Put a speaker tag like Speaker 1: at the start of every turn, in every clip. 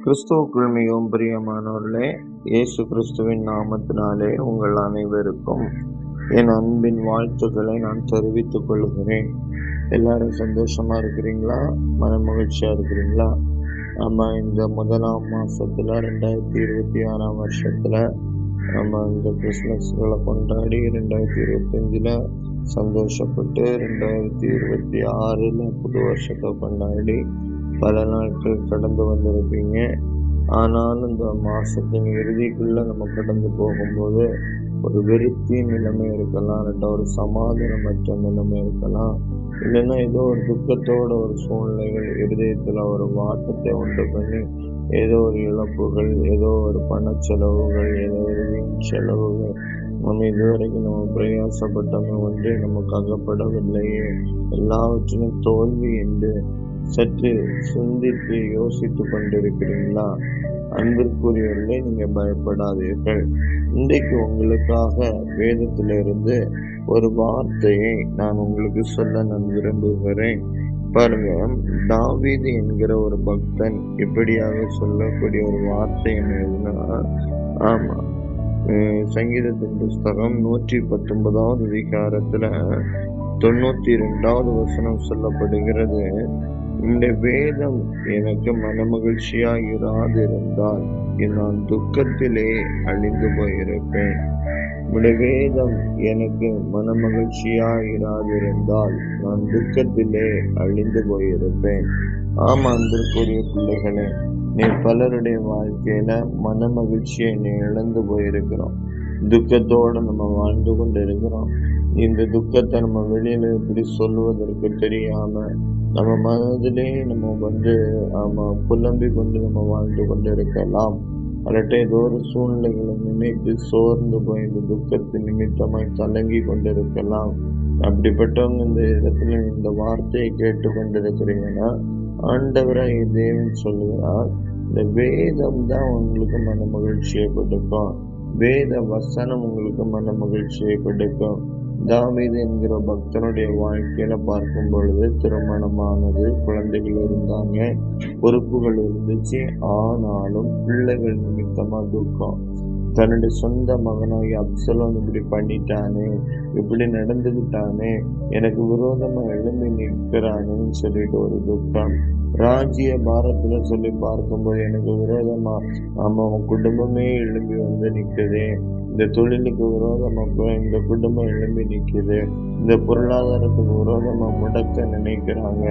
Speaker 1: கிறிஸ்துவுக்குள் மிகவும் பிரியமானவர்களே, இயேசு கிறிஸ்துவின் நாமத்தினாலே உங்கள் அனைவருக்கும் என் அன்பின் வாழ்த்துக்களை நான் தெரிவித்துக் கொள்கிறேன். எல்லாரும் சந்தோஷமா இருக்கிறீங்களா? மன மகிழ்ச்சியா இருக்கிறீங்களா? நம்ம இந்த முதலாம் மாசத்துல 2026 வருஷத்துல நம்ம இந்த கிறிஸ்துமஸ்களை கொண்டாடி 2025 சந்தோஷப்பட்டு 2026 புது வருஷத்தை கொண்டாடி பல நாட்கள் கடந்து வந்திருப்பீங்க. ஆனால் இந்த மாசத்தின் இறுதிக்குள்ள நம்ம கடந்து போகும்போது ஒரு வெறுத்தின் நிலைமை இருக்கலாம், ஒரு சமாதானமற்ற நிலைமை இருக்கலாம், இல்லைன்னா ஏதோ ஒரு துக்கத்தோட ஒரு சூழ்நிலைகள் இருதயத்துல ஒரு வாட்டத்தை உண்டு பண்ணி ஏதோ ஒரு இழப்புகள், ஏதோ ஒரு பண செலவுகள், ஏதோ ஒரு வீண் செலவுகள், நம்ம இதுவரைக்கும் நம்ம பிரயாசப்பட்டவங்க ஒன்றே நமக்கு அகப்படவில்லையே, எல்லாவற்றிலும் தோல்வி என்று சற்று சிந்தித்து யோசித்து கொண்டிருக்கிறீங்களா? அன்பிற்குரியவர்களே, நீங்க பயப்படாதீர்கள். இன்றைக்கு உங்களுக்காக வேதத்திலிருந்து ஒரு வார்த்தையை நான் உங்களுக்கு சொல்ல நான் விரும்புகிறேன். பாருங்க, தாவீது என்கிற ஒரு பக்தன் இப்படியாக சொல்லக்கூடிய ஒரு வார்த்தை என்னதுன்னா, ஆமா, சங்கீதத்தின் புஸ்தகம் 119வது அதிகாரத்துல 92வது வசனம் சொல்லப்படுகிறது. இந்த வேதம் எனக்கு மனமகிழ்ச்சியாய் இராதிருந்தால் நான் துக்கத்திலே அழிந்து போயிருப்பேன். உடைய வேதம் எனக்கு மனமகிழ்ச்சியாய் இராதிருந்தால் நான் துக்கத்திலே அழிந்து போயிருப்பேன். ஆமா, அன்பிற்குரிய பிள்ளைகளே, நீ பலருடைய வாழ்க்கையில மன மகிழ்ச்சியை நீ இழந்து போயிருக்கிறோம். துக்கத்தோடு நம்ம வாழ்ந்து கொண்டு இருக்கிறோம். இந்த துக்கத்தை நம்ம வெளியில எப்படி சொல்லுவதற்கு தெரியாம நம்ம மனதிலே நம்ம புலம்பி கொண்டு நம்ம வாழ்ந்து கொண்டு இருக்கலாம். அல்லட்ட ஏதோ ஒரு சூழ்நிலைகளை நினைத்து சோர்ந்து போய் இந்த துக்கத்தின் நிமித்தமாய் கலங்கி கொண்டிருக்கலாம். அப்படிப்பட்டவங்க இந்த இடத்துல இந்த வார்த்தையை கேட்டு கொண்டிருக்கிறீங்கன்னா, ஆண்டவராய் தேவன் சொல்லுகிறார், இந்த வேதம் தான் உங்களுக்கு மன மகிழ்ச்சியை கொடுக்கும். வேத வசனம் உங்களுக்கு மன மகிழ்ச்சியை கொடுக்கும். தாவீது என்கிற பக்தனுடைய வாழ்க்கையில பார்க்கும் பொழுது திருமணமானது, குழந்தைகள் இருந்தாங்க, பொறுப்புகள் இருந்துச்சு. ஆனாலும் பிள்ளைகள் நிமித்தமா துக்கம். தன்னுடைய சொந்த மகனாகி அப்சலோம் இப்படி பண்ணிட்டானே, இப்படி நடந்துகிட்டானே, எனக்கு விரோதமா எழும்பி நிற்கிறானேன்னு சொல்லிட்டு ஒரு துக்கம். ராஜ்ய பாரத்துல சொல்லி பார்க்கும்போது எனக்கு விரோதமா அவன் குடும்பமே எழும்பி வந்து நிற்குது. இந்த தொழிலுக்கு விரோதமா இந்த குடும்பம் எழும்பி நிற்குது. இந்த பொருளாதாரத்துக்கு விரோதமா முடக்க நினைக்கிறாங்க.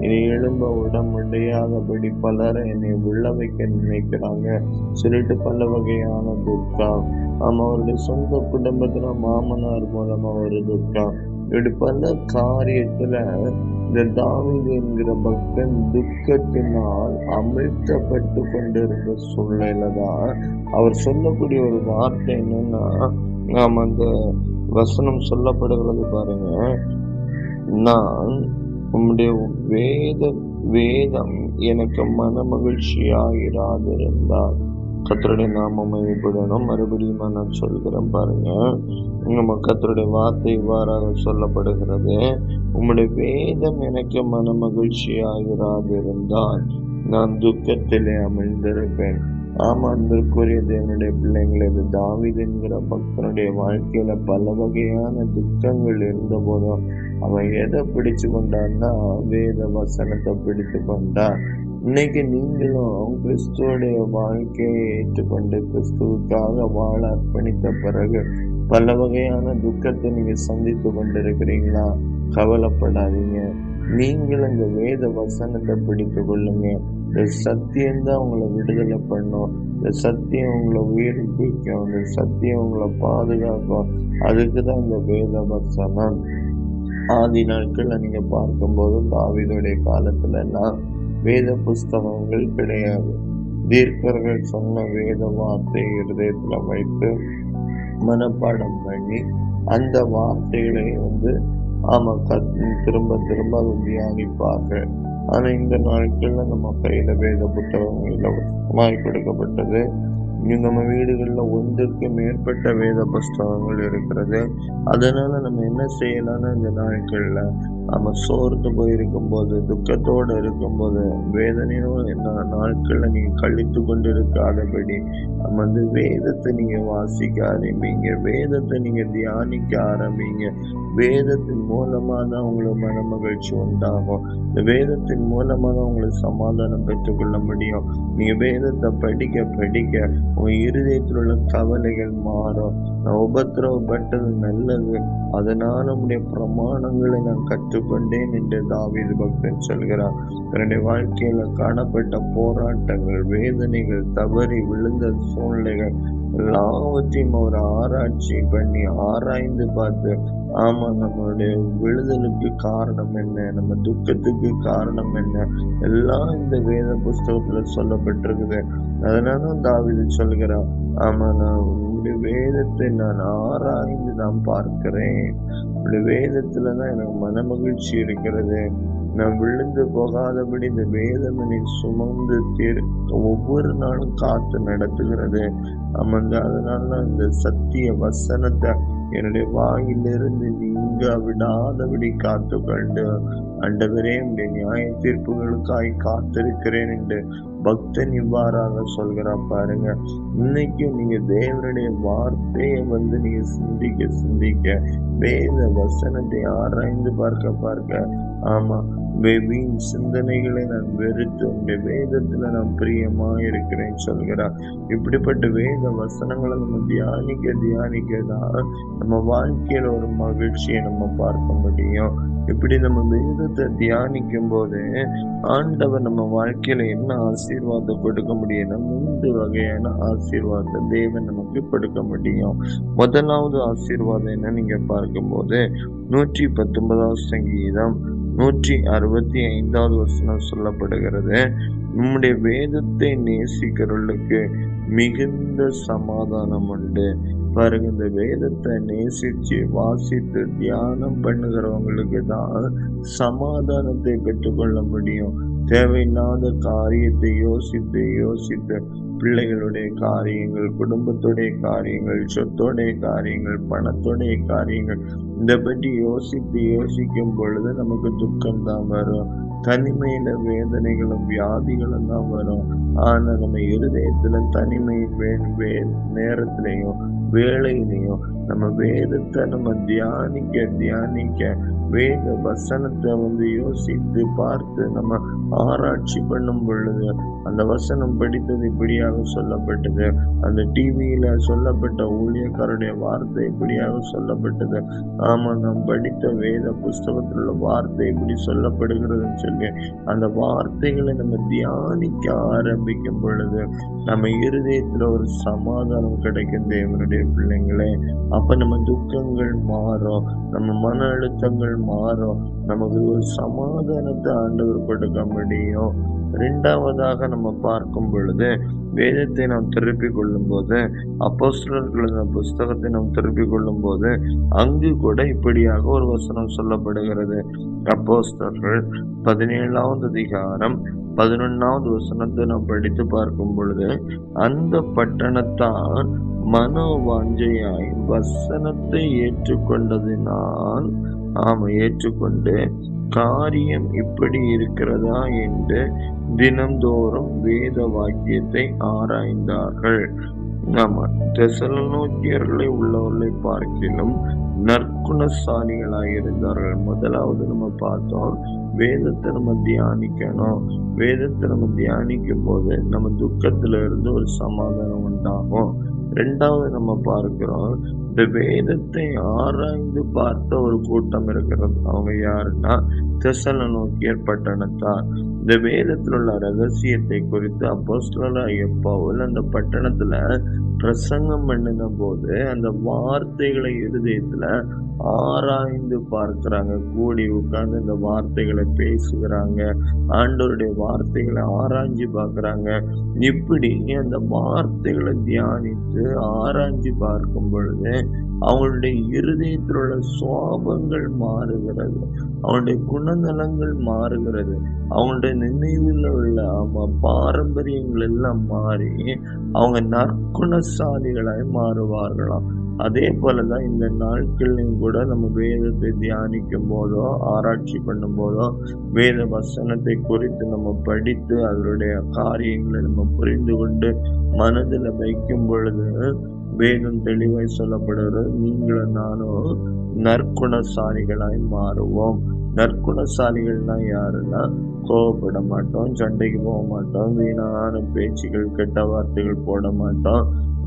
Speaker 1: இனி எழும்ப விட முடியாதபடி பலரை என்னை உள்ள வைக்க நினைக்கிறாங்க சொல்லிட்டு பல வகையான துக்கம். அவருடைய சொந்த குடும்பத்துல மாமனார் மூலமா ஒரு துக்கம். இப்படி பல காரியத்துல இந்த தாவீது என்கிற பக்தன் துக்கத்தினால் அமிழ்த்தப்பட்டு கொண்டிருந்த சூழ்நிலையில தான் அவர் சொல்லக்கூடிய ஒரு வார்த்தை என்னன்னா, நாம் அந்த வசனம் சொல்லப்படுகிறது பாருங்க, நான் உம்முடைய வேதம் எனக்கு மன மகிழ்ச்சியாயிராதிருந்தால். கர்த்தருடைய நாமம் மையப்படணும். மறுபடியும் நான் சொல்கிறேன் பாருங்க, நம்ம கர்த்தருடைய வார்த்தை இவ்வாறாக சொல்லப்படுகிறது, உம்முடைய வேதம் எனக்கு மன மகிழ்ச்சியாயிராதிருந்தால் நான் துக்கத்திலே அமிழ்ந்திருப்பேன். ஆமா, அன்பிற்குரிய தேவனுடைய பிள்ளைங்களே, இது தாவீது என்கிற பக்தனுடைய வாழ்க்கையில பல வகையான துக்கங்கள் இருந்த போதும் அவன் எதை பிடிச்சு கொண்டான்னா வேத வசனத்தை பிடித்து கொண்டான். இன்னைக்கு நீங்களும் கிறிஸ்துவோடைய வாழ்க்கையை ஏற்றுக்கொண்டு கிறிஸ்துவுக்காக வாழ அர்ப்பணித்த பிறகு பல வகையான துக்கத்தை நீங்க சந்தித்து கொண்டிருக்கிறீங்களா? கவலைப்படாதீங்க. நீங்களும் இந்த வேத வசனத்தை பிடித்து கொள்ளுங்க. இந்த சத்தியம்தான் உங்களை விடுதலை பண்ணும். இந்த சத்தியம் உங்களை உயிர்ப்பிக்கும். இந்த சத்தியம் உங்களை பாதுகாக்கும். அதுக்குதான் இந்த வேத வசனம். ஆதி நாட்கள்ல நீங்க பார்க்கும்போது தாவீதுடைய காலத்துல எல்லாம் வேத புஸ்தகங்கள் கிடையாது. தீர்க்கர்கள் சொன்ன வேத வார்த்தை இருதயத்துல வைத்து மனப்பாடம் பண்ணி அந்த வார்த்தைகளை திரும்ப திரும்ப அதை தியானிப்பார்கள். ஆனா இந்த நாட்கள்ல நம்ம கையில வேத புத்தகங்கள் இலவசமாய் கொடுக்கப்பட்டது. நம்ம வீடுகள்ல ஒன்றிற்கு மேற்பட்ட வேத புஸ்தகங்கள் இருக்கிறது. அதனால நம்ம என்ன செய்யலாம்னா, இந்த நாட்கள்ல நம்ம சோர்ந்து போயிருக்கும்போது, துக்கத்தோட இருக்கும்போது, வேதனையோட நாட்கள்ல நீங்க கழித்து கொண்டிருக்காதபடி, நம்ம வேதத்தை நீங்க வாசிக்க ஆரம்பிங்க. வேதத்தை நீங்க தியானிக்க ஆரம்பிங்க. வேதத்தின் மூலமா தான் உங்களுக்கு மனமகிழ்ச்சி உண்டாகும். இந்த வேதத்தின் மூலமா தான் உங்களுக்கு சமாதானம் பெற்றுக்கொள்ள முடியும். நீங்க வேதத்தை படிக்க படிக்க உங்க இருதயத்தில் உள்ள கவலைகள் மாறும். நான் உபத்திரவப்பட்டது நல்லது, அதனால உம்முடைய பிரமாணங்களை நான் கற்றுக்கொண்டேன் என்று தாவீது பக்தன் சொல்கிறார். தன்னுடைய வாழ்க்கையில காணப்பட்ட போராட்டங்கள், வேதனைகள், தவறி விழுந்த சூழ்நிலைகள் எல்லாவற்றையும் அவர் ஆராய்ச்சி பண்ணி ஆராய்ந்து பார்த்து, ஆமா நம்மளுடைய விழுதலுக்கு காரணம் என்ன, நம்ம துக்கத்துக்கு காரணம் என்ன, எல்லாம் இந்த வேத புஸ்தகத்துல சொல்லப்பட்டிருக்குது. அதனாலதான் தாவீது சொல்கிறார், ஆமா நான் உங்களுடைய வேதத்தை நான் ஆராய்ந்து நான் பார்க்கிறேன். உங்களுடைய வேதத்துலதான் எனக்கு மனமகிழ்ச்சி இருக்கிறது. நான் விழுந்து போகாதபடி இந்த வேதம் என்னை சுமந்து ஒவ்வொரு நாளும் காத்து நடத்துகிறது. அதனால இந்த சத்திய வசனத்தை என்னுடைய வாயிலிருந்து நீங்க விடாதபடி காத்து கொண்டு, ஆண்டவரே உடைய நியாய தீர்ப்புகளுக்காய் காத்திருக்கிறேன் என்று பக்தன் இவ்வாறாக சொல்கிறா பாருங்க. இன்னைக்கும் நீங்க தேவனுடைய வார்த்தையை நீங்க சிந்திக்க சிந்திக்க, வேத வசனத்தை ஆராய்ந்து பார்க்க பார்க்க, ஆமா வீண் சிந்தனைகளை நான் வெறுத்து உங்களுடைய வேதத்துல நான் பிரியமா இருக்கிறேன் சொல்கிறார். இப்படிப்பட்ட வேத வசனங்களை நம்ம தியானிக்க தியானிக்கதான் நம்ம வாழ்க்கையில ஒரு மகிழ்ச்சியை நம்ம பார்க்க முடியும். இப்படி நம்ம வேதத்தை தியானிக்கும் போது ஆண்டவர் நம்ம வாழ்க்கையில என்ன ஆசீர்வாதம் கொடுக்க முடியும்னா, 3 வகையான ஆசீர்வாதத்தை தேவன் நமக்கு கொடுக்க முடியும். முதலாவது ஆசீர்வாதம் என்ன நீங்க பார்க்கும்போது 119 சங்கீதம் 165 வசனம் சொல்லப்படுகிறது. நம்முடைய வேதத்தை நேசிக்கிறவர்களுக்கு மிகுந்த சமாதானம் உண்டு. பாருங்க, இந்த வேதத்தை நேசிச்சு வாசித்து தியானம் பண்ணுகிறவங்களுக்கு தான் சமாதானத்தை பெற்றுக்கொள்ள முடியும். தேவையில்லாத காரியத்தை யோசித்து யோசித்து பிள்ளைகளுடைய காரியங்கள், குடும்பத்துடைய காரியங்கள், சொத்தோடைய காரியங்கள், பணத்தோடைய காரியங்கள், இதை பற்றி யோசித்து யோசிக்கும் பொழுது நமக்கு துக்கம்தான் வரும். தனிமையில வேதனைகளும் வியாதிகளும் தான் வரும். ஆனா நம்ம இருதயத்துல தனிமை நேரத்திலையும் வேலையிலையும் நம்ம வேதத்தை நம்ம தியானிக்க தியானிக்க, வேத வசனத்தை யோசித்து பார்த்து நம்ம ஆராய்ச்சி பண்ணும் பொழுது, அந்த வசனம் படித்தது இப்படியாக சொல்லப்பட்டது, அந்த டிவியில சொல்லப்பட்ட ஊழியக்காரருடைய வார்த்தை இப்படியாக சொல்லப்பட்டது, ஆமா நாம் படித்த வேத புஸ்தகத்தில் உள்ள வார்த்தை இப்படி சொல்லப்படுகிறதுன்னு சொல்லி அந்த வார்த்தைகளை நம்ம தியானிக்க ஆரம்பிக்கும் பொழுது நம்ம இருதயத்துல ஒரு சமாதானம் கிடைக்கும் தேவனுடைய பிள்ளைங்களே. அப்ப நம்ம துக்கங்கள் மாறும், நம்ம மன அழுத்தங்கள் மாறும், நமக்கு ஒரு சமாதானத்தை ஆண்டவர் கொடுக்க முடியும். 2வதாக நம்ம பார்க்கும் பொழுது வேதத்தை நாம் திருப்பிக் கொள்ளும் போது, அப்போஸ்தலர்களின் புஸ்தகத்தை நாம் திருப்பிக் கொள்ளும் போது அங்கு கூட இப்படியாக ஒரு வசனம் சொல்லப்படுகிறது. அப்போஸ்தலர்கள் 17வது அதிகாரம் 11வது வசனத்தை நாம் படித்து பார்க்கும் பொழுது, அந்த பட்டணத்தான் மனோவாஞ்சையாய் வசனத்தை ஏற்றுக்கொண்டதினால், ஏற்றுக்கொண்டு காரியம் இப்படி இருக்கிறதா என்று தினம்தோறும் வேத வாக்கியத்தை ஆராய்ந்தார்கள். தெசலோனிக்கேயர்களை உள்ளவர்களை பார்க்கிலும் நற்குணசாலிகளாய் இருந்தார்கள். முதலாவது நம்ம பார்த்தோம், வேதத்தை நம்ம தியானிக்கணும். வேதத்தை நம்ம தியானிக்கும் போது நம்ம துக்கத்துல இருந்து ஒரு சமாதானம் உண்டாகும். 2வது நம்ம பார்க்கிறோம், இந்த வேதத்தை ஆராய்ந்து பார்த்த ஒரு கூட்டம் இருக்கிறது. அவங்க யாருன்னா தெசலோனிக்கேயர் பட்டணத்தார். இந்த வேதத்தில் உள்ள ரகசியத்தை குறித்து அப்போஸ்தலனாகிய பவுல் அந்த பட்டணத்துல பிரசங்கம் பண்ணின போது அந்த வார்த்தைகளை இருதயத்துல ஆராய்ந்து பார்க்கிறாங்க. கூடி உட்கார்ந்து இந்த வார்த்தைகளை பேசுகிறாங்க. ஆண்டவருடைய வார்த்தைகளை ஆராய்ஞ்சு பார்க்கிறாங்க. இப்படி அந்த வார்த்தைகளை தியானித்து ஆராய்ஞ்சு பார்க்கும் பொழுது அவங்களுடைய இருதயத்தில் உள்ள சுவாபங்கள் மாறுகிறது. அவனுடைய குணநலங்கள் மாறுகிறது. அவங்களுடைய நினைவில் உள்ள பாரம்பரியங்கள் எல்லாம் மாறி அவங்க நற்குணசாலிகளாய் மாறுவார்களாம். அதே போலதான் இந்த நாட்களையும் கூட நம்ம வேதத்தை தியானிக்கும் போதோ ஆராய்ச்சி பண்ணும் போதோ வேத வசனத்தை குறித்து நம்ம படித்து அதனுடைய காரியங்களை நம்ம புரிந்து கொண்டு மனதில் வைக்கும் பொழுது வேதம் தெளிவாய் சொல்லப்படுகிறது, நீங்களும் நானும் நற்குணசாலிகளாய் மாறுவோம். நற்குணசாலிகள்னா யாருன்னா, கோவப்பட மாட்டோம், சண்டைக்கு போக மாட்டோம், வீணான பேச்சுகள் கெட்ட வார்த்தைகள் போட மாட்டோம்,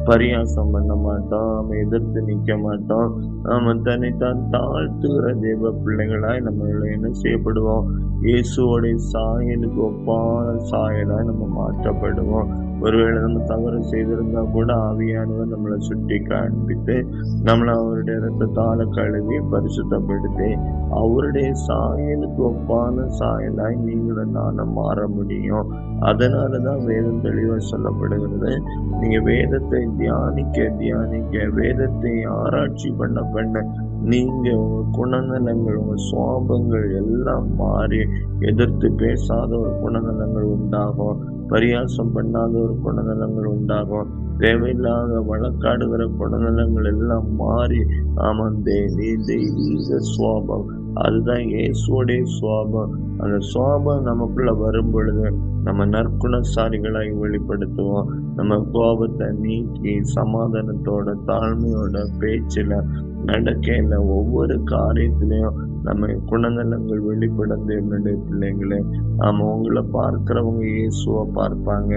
Speaker 1: பரியாசம் பண்ண மாட்டோம், நம்ம எதிர்த்து நிற்க மாட்டோம், நம்ம தன்னைத்தான் தாழ்த்துகிற தேவ பிள்ளைகளாய் நம்ம என்ன செய்யப்படுவோம், இயேசுவோடைய சாயலுக்கு ஒப்பான சாயலாய் நம்ம மாற்றப்படுவோம். ஒருவேளை நம்ம தவறு செய்திருந்தா கூட ஆவியானவர் நம்மளை சுட்டி காண்பித்து நம்மளை அவருடைய இரத்தத்தால கழுவி பரிசுத்தப்படுத்தி அவருடைய சாயலுக்கு ஒப்பான சாயலாய் நீங்களும் நானும் மாற முடியும். அதனாலதான் வேதம் தெளிவாக சொல்லப்படுகிறது, நீங்க வேதத்தை தியானிக்க வேதத்தை ஆராய்ச்சி பண்ண நீங்க உங்க குணநலங்கள் உங்க சுவாபங்கள் எல்லாம் மாறி எதிர்த்து பேசாத ஒரு குணநலங்கள் உண்டாகும், பரியாசம் பண்ணாத ஒரு குணநலங்கள் உண்டாகும், தேவையில்லாத வழக்காடுகிற குணநலங்கள் எல்லாம் மாறி தெய்வீக சுவாபம், அதுதான் இயேசுவோடைய சுவாபம். அந்த சுவாபம் நமக்குள்ள வரும் பொழுது நம்ம நற்குணசாலிகளாய் வெளிப்படுத்துவோம். நம்ம கோபத்தை நீக்கி சமாதானத்தோட தாழ்மையோட பேச்சுல நடக்கையில ஒவ்வொரு காரியத்திலையும் நம்ம குணநலங்கள் வெளிப்படந்து என்னுடைய பிள்ளைங்களே. உங்களை பார்க்கிறவங்க இயேசுவை பார்ப்பாங்க.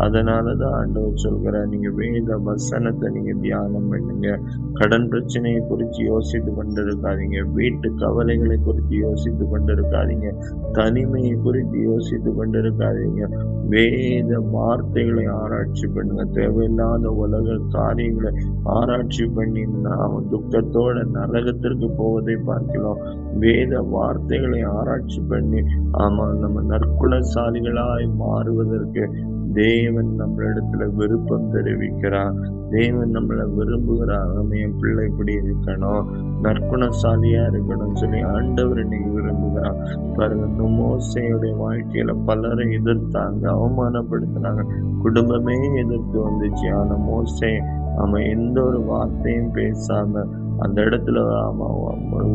Speaker 1: அதனாலதான் ஆண்டவர் சொல்கிற, நீங்க வேத வசனத்தை நீங்க தியானம் பண்ணுங்க. கடன் பிரச்சனையை குறித்து யோசித்து கொண்டிருக்காதீங்க, வீட்டு கவலைகளை குறித்து யோசித்து கொண்டிருக்காதீங்க, தனிமையை குறித்து யோசித்து கொண்டிருக்காதீங்க. வேத வார்த்தைகளை ஆராய்ச்சி பண்ணுங்க. தேவையில்லாத உலக காரியங்களை ஆராய்ச்சி பண்ணி நாம் துக்கத்தோட நரகத்திற்கு போவதை பார்க்கலாம். வேத வார்த்தைகளை ஆராய்ச்சி பண்ணி நம்ம நற்குணசாலிகளாய் மாறுவதற்கு தேவன் நம்மளிடத்துல விருப்பம் தெரிவிக்கிறார். தேவன் நம்மளை விரும்புகிறார். நம்ம என் பிள்ளை இப்படி இருக்கணும், நற்குணசாலியா இருக்கணும் சொல்லி ஆண்டவர் இன்னைக்கு விரும்புகிறார். பாருங்க, மோசேயுடைய வாழ்க்கையில பலரை எதிர்த்தாங்க, அவமானப்படுத்தினாங்க, குடும்பமே எதிர்த்து வந்துச்சு. ஆனா மோசே எந்த ஒரு வார்த்தையும் பேசாம அந்த இடத்துல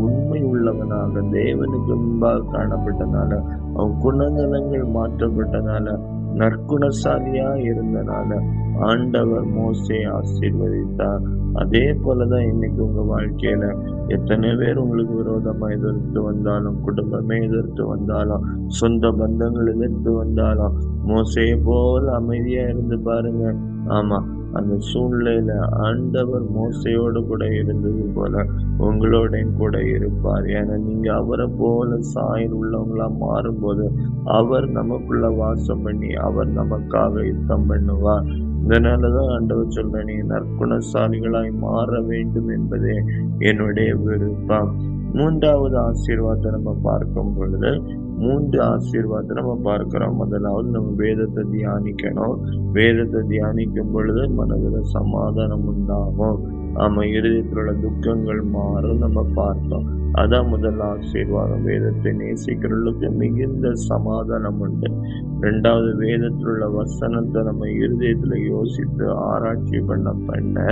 Speaker 1: உண்மை உள்ளவனாக தேவனுக்கு முன்பாக காணப்பட்டனால, அவன் குணநலங்கள் மாற்றப்பட்டனால, நற்குணசாலியா இருந்தனால ஆண்டவர் மோசே ஆசீர்வதித்தார். அதே போலதான் இன்னைக்கு உங்க வாழ்க்கையில எத்தனை பேர் உங்களுக்கு விரோதமா எதிர்த்து வந்தாலும், குடும்பமே எதிர்த்து வந்தாலும், சொந்த பந்தங்கள் எதிர்த்து வந்தாலும், மோசையை போல அமைதியா இருந்து பாருங்க. அந்த சூழ்நிலையில ஆண்டவர் மோசையோடு கூட இருந்தது போல உங்களோட கூட இருப்பார். ஏன்னா நீங்க அவரை போல சாயல் உள்ளவங்களா மாறும்போது அவர் நமக்குள்ள வாசம் பண்ணி அவர் நமக்காக யுத்தம் பண்ணுவார். இதனாலதான் ஆண்டவர் சொல்ற, நீ நற்குணசாலிகளாய் மாற வேண்டும் என்பதே என்னுடைய விருப்பம். மூன்றாவது ஆசீர்வாதத்தை நம்ம பார்க்கும் பொழுது 3 ஆசீர்வாதத்தை நம்ம பார்க்கிறோம். முதலாவது நம்ம வேதத்தை தியானிக்கணும். வேதத்தை தியானிக்கும் பொழுது மனதில் சமாதானம் உண்டாகும். இருதயத்தில் உள்ள துக்கங்கள் மாறும் நம்ம பார்த்தோம். அதான் முதல் ஆசீர்வாதம். வேதத்தை நேசிக்கிறவர்களுக்கு மிகுந்த சமாதானம் உண்டு. 2வது, வேதத்தில் உள்ள வசனத்தை நம்ம இருதயத்துல யோசித்து ஆராய்ச்சி பண்ண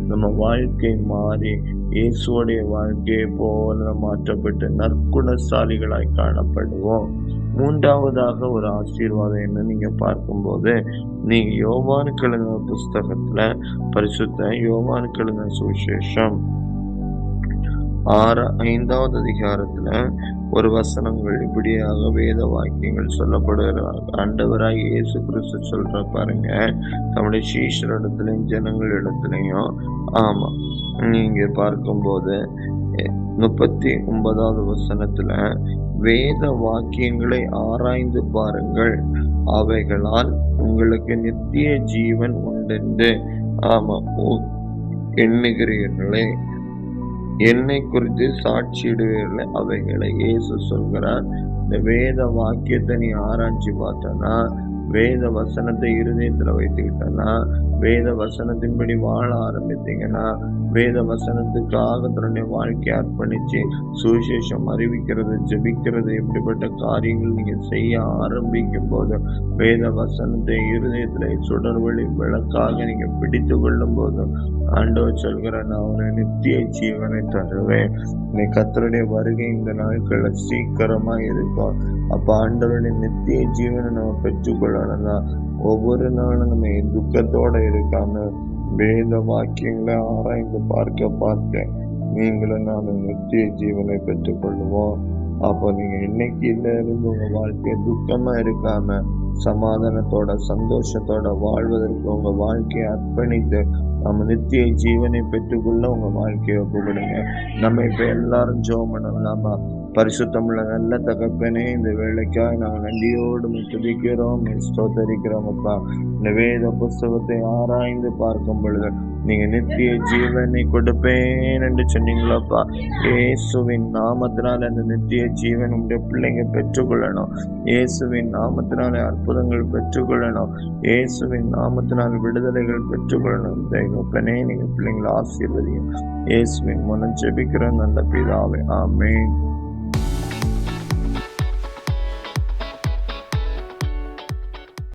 Speaker 1: நம்ம வாழ்க்கை மாறி இயேசுடைய வாழ்க்கையை போல மாற்றப்பட்டு நற்குணசாலிகளாய் காணப்படுவோம். 3வதாக ஒரு ஆசீர்வாதம் என்ன நீங்க பார்க்கும்போது, நீங்க யோவானுக்கு எழுதின புஸ்தகத்துல பரிசுத்த யோவானுக்கு எழுதின சுவிசேஷம் 5வது அதிகாரத்துல ஒரு வசனங்கள் இப்படியாக வேத வாக்கியங்கள் சொல்லப்படுகிறார். ஆண்டவராய் இயேசு கிறிஸ்து சொல்ற பாருங்க, நம்முடைய சீஷரிடத்திலையும் ஜனங்களிடத்திலையும் நீங்க பார்க்கும்போது 39வது வசனத்துல, வேத வாக்கியங்களை ஆராய்ந்து பாருங்கள், அவைகளால் உங்களுக்கு நித்திய ஜீவன் உண்டென்று ஆமா. எண்ணுகிறீர்களே, என்னை குறித்து சாட்சியிடுவீர்களே, அவைகளை இயேசு சொல்கிறார். இந்த வேத வாக்கியத்தை நீ ஆராய்ச்சி பார்த்தனா, வேத வசனத்தை இருதயத்துல வைத்துக்கிட்டனா, வேத வசனத்தின்படி வாழ ஆரம்பித்தீங்கன்னா, வேத வசனத்துக்காக தன்னுடைய வாழ்க்கையை அர்ப்பணிச்சு சுவிசேஷம் அறிவிக்கிறது, ஜெபிக்கிறது, இப்படிப்பட்ட காரியங்கள் நீங்க செய்ய ஆரம்பிக்கும் போது, வேத வசனத்தை இருதயத்திலே சுடர்வழி விளக்காக நீங்க பிடித்து கொள்ளும் போது, ஆண்டவர் சொல்கிறார், நான் உனக்கு நித்திய ஜீவனை தருவேன். நீ கர்த்தருடைய வருகை இந்த நாட்கள்ல சீக்கிரமா இருக்கும். அப்ப ஆண்டவருடைய நித்திய ஜீவனை நம்ம பெற்றுக்கொள்ளணும்னா, ஒவ்வொரு நாளும் நம்ம துக்கத்தோட இருக்காம வேத வாக்கியங்களை ஆராய்ந்து பார்க்க நீங்களும் நானும் நித்திய ஜீவனை பெற்றுக்கொள்ளுவோம். அப்போ நீங்க இன்னைக்குல இருந்து உங்க வாழ்க்கைய துக்கமா இருக்காம சமாதானத்தோட சந்தோஷத்தோட வாழ்வதற்கு உங்க வாழ்க்கையை அர்ப்பணித்து நம்ம நித்திய ஜீவனை பெற்றுக்கொள்ள உங்க வாழ்க்கையை ஒப்புக்கொடுங்க. நம்ம இப்ப எல்லாரும் ஜெபம் பண்ணலாமா? பரிசுத்தமுள்ள நல்ல தகப்பனே, இந்த வேலைக்காக நாங்கள் நன்றியோடு துதிக்கிறோம், ஸ்தோத்தரிக்கிறோம் அப்பா. இந்த வேத புஸ்தகத்தை ஆராய்ந்து பார்க்கும் பொழுது நீங்க நித்திய ஜீவனை கொடுப்பேன் என்று சொன்னீங்களப்பா. இயேசுவின் நாமத்தினால் அந்த நித்திய ஜீவன் உங்களுடைய பிள்ளைங்க பெற்றுக்கொள்ளணும். இயேசுவின் நாமத்தினாலே அற்புதங்கள் பெற்றுக்கொள்ளணும். இயேசுவின் நாமத்தினால் விடுதலைகள் பெற்றுக்கொள்ளணும். தகப்பனே, நீங்க பிள்ளைங்களை ஆசீர்வதியும். இயேசுவின் மூலம் ஜெபிக்கிற நல்ல பிதாவே, ஆமென்.